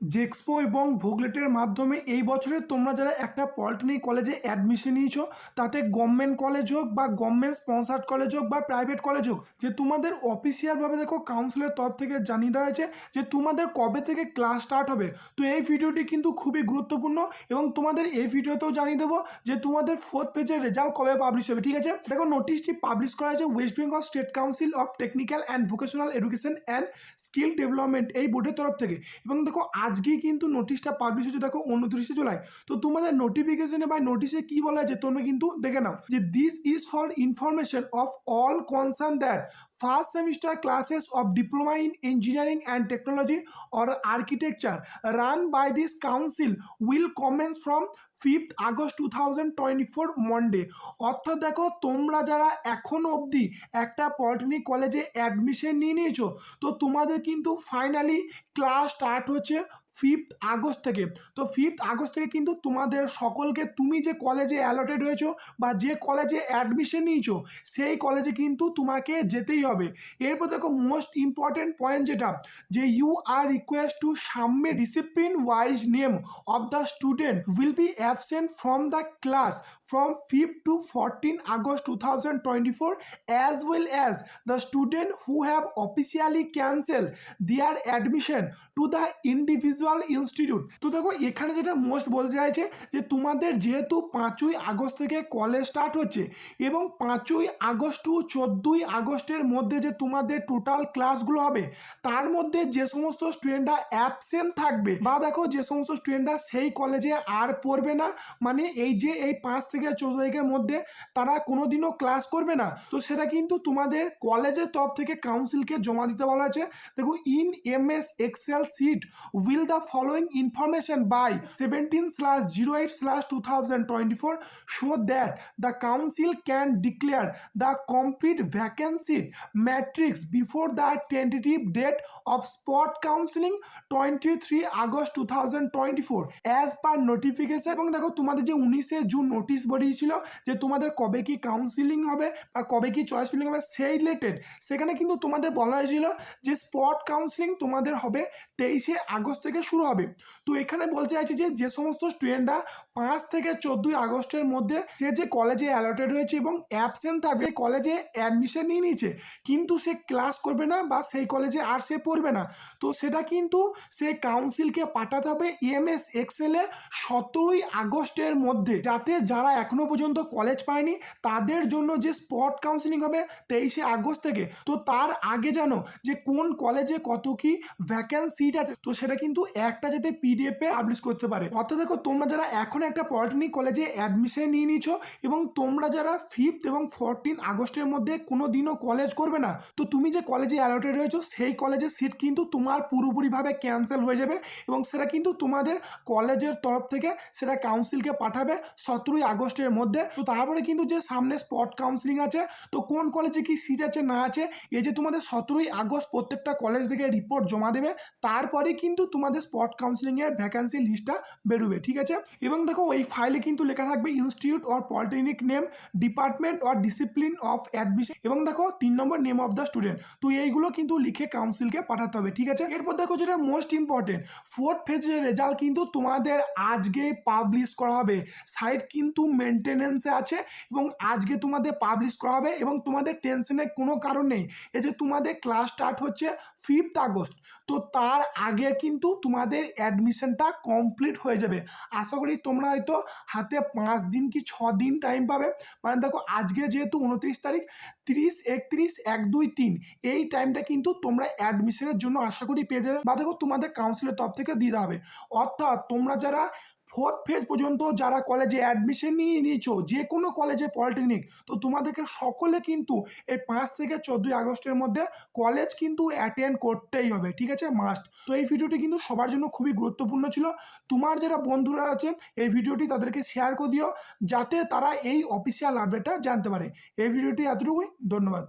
জেক্সপো এবং ভোগলেটের মাধ্যমে এই বছরে তোমরা যারা একটা পলিটেকনিক কলেজে অ্যাডমিশন নিয়েছো, তাতে গভর্নমেন্ট কলেজ হোক বা গভর্নমেন্ট স্পন্সার্ড কলেজ হোক বা প্রাইভেট কলেজ হোক, যে তোমাদের অফিসিয়ালভাবে দেখো কাউন্সিলের তরফ থেকে জানিয়ে দেওয়া হয়েছে যে তোমাদের কবে থেকে ক্লাস স্টার্ট হবে। তো এই ভিডিওটি কিন্তু খুবই গুরুত্বপূর্ণ এবং তোমাদের এই ভিডিওতেও জানিয়ে দেবো যে তোমাদের 4th পেজের রেজাল্ট কবে পাবলিশ হবে। ঠিক আছে, দেখো নোটিশটি পাবলিশ করা হয়েছে West Bengal state council of technical and vocational education and skill development এই বোর্ডের তরফ থেকে। এবং দেখো আজকেই কিন্তু নোটিশটা পাবলিশ হচ্ছে, দেখো 29 জুলাই। তো তোমাদের নোটিফিকেশনে বা নোটিশে কি বলা হয়েছে তোমরা কিন্তু দেখে নাও যে this is for information of all concern that first semester classes of diploma in engineering and technology or architecture run by this council will commence from 5th August 2024 Monday. অর্থাৎ দেখো তোমরা যারা এখনো অবধি একটা পলিটেকনিক কলেজে অ্যাডমিশন নিয়ে নিয়েছো, তো তোমাদের কিন্তু ফাইনালি ক্লাস স্টার্ট হচ্ছে 5th আগস্ট থেকে। তো 5th আগস্ট থেকে কিন্তু তোমাদের সকলকে তুমি যে কলেজে অ্যালটেড হয়েছো বা যে কলেজে অ্যাডমিশন নিয়েছো সেই কলেজে কিন্তু তোমাকে যেতেই হবে। এরপর দেখো মোস্ট ইম্পর্টেন্ট পয়েন্ট যেটা, যে you are request to submit discipline wise name of the student will be absent from the class from 5th to 14 August 2024 as well as the student who have officially cancelled their admission to the individual institute। তো দেখো এখানে যেটা most বলতে চাইছে যে তোমাদের যেহেতু 5ই August থেকে কলেজ স্টার্ট হচ্ছে এবং 5ই আগস্ট টু 14ই আগস্টের মধ্যে যে তোমাদের টোটাল ক্লাসগুলো হবে, তার মধ্যে যে সমস্ত স্টুডেন্টরা অ্যাবসেন্ট থাকবে বা দেখো যে সমস্ত স্টুডেন্টরা সেই কলেজে আর পড়বে না, মানে এই যে এই 5 থেকে 14 তারিখের মধ্যে তারা কোনোদিনও ক্লাস করবে না, তো সেটা কিন্তু তোমাদের কলেজের তরফ থেকে কাউন্সিলকে জমা দিতে বলা আছে। দেখো in MS excel sheet will the following information by 17/08/2024 show that the council can declare the complete vacancy matrix before the tentative date of spot counselling 23 August 2024 as per notification. এবং দেখো তোমাদের যে 19শে জুন নোটিশ বেরিয়েছিল যে তোমাদের কবে কি counselling হবে বা কবে কি চয়েস ফিলিং হবে সেই রিলেটেড, সেখানে কিন্তু তোমাদের বলা হয়েছিল যে স্পট কাউন্সিলিং তোমাদের হবে 23শে আগস্ট থেকে শুরু হবে। তো এখানে বলতে চাইছি যে যে সমস্ত স্টুডেন্টরা 5 থেকে 14ই আগস্টের মধ্যে সে যে কলেজে অ্যালটেড হয়েছে এবং অ্যাবসেন্ট থাকবে, কলেজে অ্যাডমিশন নিয়ে নিয়েছে কিন্তু সে ক্লাস করবে না বা সেই কলেজে আর সে পড়বে না, তো সেটা কিন্তু সে কাউন্সিলকে পাঠাতে হবে MS এক্সেলে 17ই আগস্টের মধ্যে, যাতে যারা এখনো পর্যন্ত কলেজ পায়নি তাদের জন্য যে স্পট কাউন্সিলিং হবে 23শে আগস্ট থেকে, তো তার আগে জানো যে কোন কলেজে কত কি ভ্যাকেন্সি সিট আছে, তো সেটা কিন্তু একটা যাতে PDF এ পাবলিশ করতে পারে। অর্থাৎ দেখো তোমরা যারা এখন একটা পলিটেকনিক কলেজে অ্যাডমিশন নিয়ে নিয়েছো এবং তোমরা যারা 5th এবং 14 আগস্টের মধ্যে কোনো দিনও কলেজ করবে না, তো তুমি যে কলেজে অ্যালটেড হয়েছো সেই কলেজের সিট কিন্তু তোমার পুরোপুরিভাবে ক্যান্সেল হয়ে যাবে এবং সেটা কিন্তু তোমাদের কলেজের তরফ থেকে সেটা কাউন্সিলকে পাঠাবে 17ই আগস্টের মধ্যে। তো তারপরে কিন্তু যে সামনে স্পট কাউন্সিলিং আছে, তো কোন কলেজে কি সিট আছে না আছে, এই যে তোমাদের 17ই আগস্ট প্রত্যেকটা কলেজ থেকে রিপোর্ট জমা দেবে, তারপরে কিন্তু তোমাদের স্পট কাউন্সিলিংয়ের ভ্যাকেন্সি লিস্টটা বেরোবে। ঠিক আছে, এবং দেখো ওই ফাইলে কিন্তু লেখা থাকবে institute or polytechnic name, department or discipline of admission এবং দেখো 3 নম্বর নেম অফ দ্য স্টুডেন্ট। তো এইগুলো কিন্তু লিখে কাউন্সিলকে পাঠাতে হবে। ঠিক আছে, এরপর দেখো যেটা মোস্ট ইম্পর্টেন্ট 4th ফেজের রেজাল্ট কিন্তু তোমাদের আজকে পাবলিশ করা হবে। সাইট কিন্তু মেনটেনেন্সে আছে এবং আজকে তোমাদের পাবলিশ করা হবে এবং তোমাদের টেনশনের কোনো কারণ নেই। এই যে তোমাদের ক্লাস স্টার্ট হচ্ছে 5th আগস্ট, তো তার আগে কিন্তু তোমাদের অ্যাডমিশনটা কমপ্লিট হয়ে যাবে। আশা করি তোমরা হয়তো হাতে 5 দিন কি 6 দিন টাইম পাবে, মানে দেখো আজকে যেহেতু 29 তারিখ, 30, 31, 1, 2, 3 এই টাইমটা কিন্তু তোমরা অ্যাডমিশনের জন্য আশা করি পেয়ে যাবে বা দেখো তোমাদের কাউন্সিলের তরফ থেকে দিয়ে দেওয়া হবে। অর্থাৎ তোমরা যারা 4th ফেজ পর্যন্ত যারা কলেজে অ্যাডমিশন নিয়ে নিয়েছো যে কোনো কলেজে পলিটেকনিক, তো তোমাদেরকে সকলে কিন্তু এই 5 থেকে 14ই আগস্টের মধ্যে কলেজ কিন্তু অ্যাটেন্ড করতেই হবে। ঠিক আছে, মাস্ট। তো এই ভিডিওটি কিন্তু সবার জন্য খুবই গুরুত্বপূর্ণ ছিল। তোমার যারা বন্ধুরা আছে এই ভিডিওটি তাদেরকে শেয়ার করে দিও যাতে তারা এই অফিসিয়াল আপডেটটা জানতে পারে। এই ভিডিওটি এতটুকুই, ধন্যবাদ।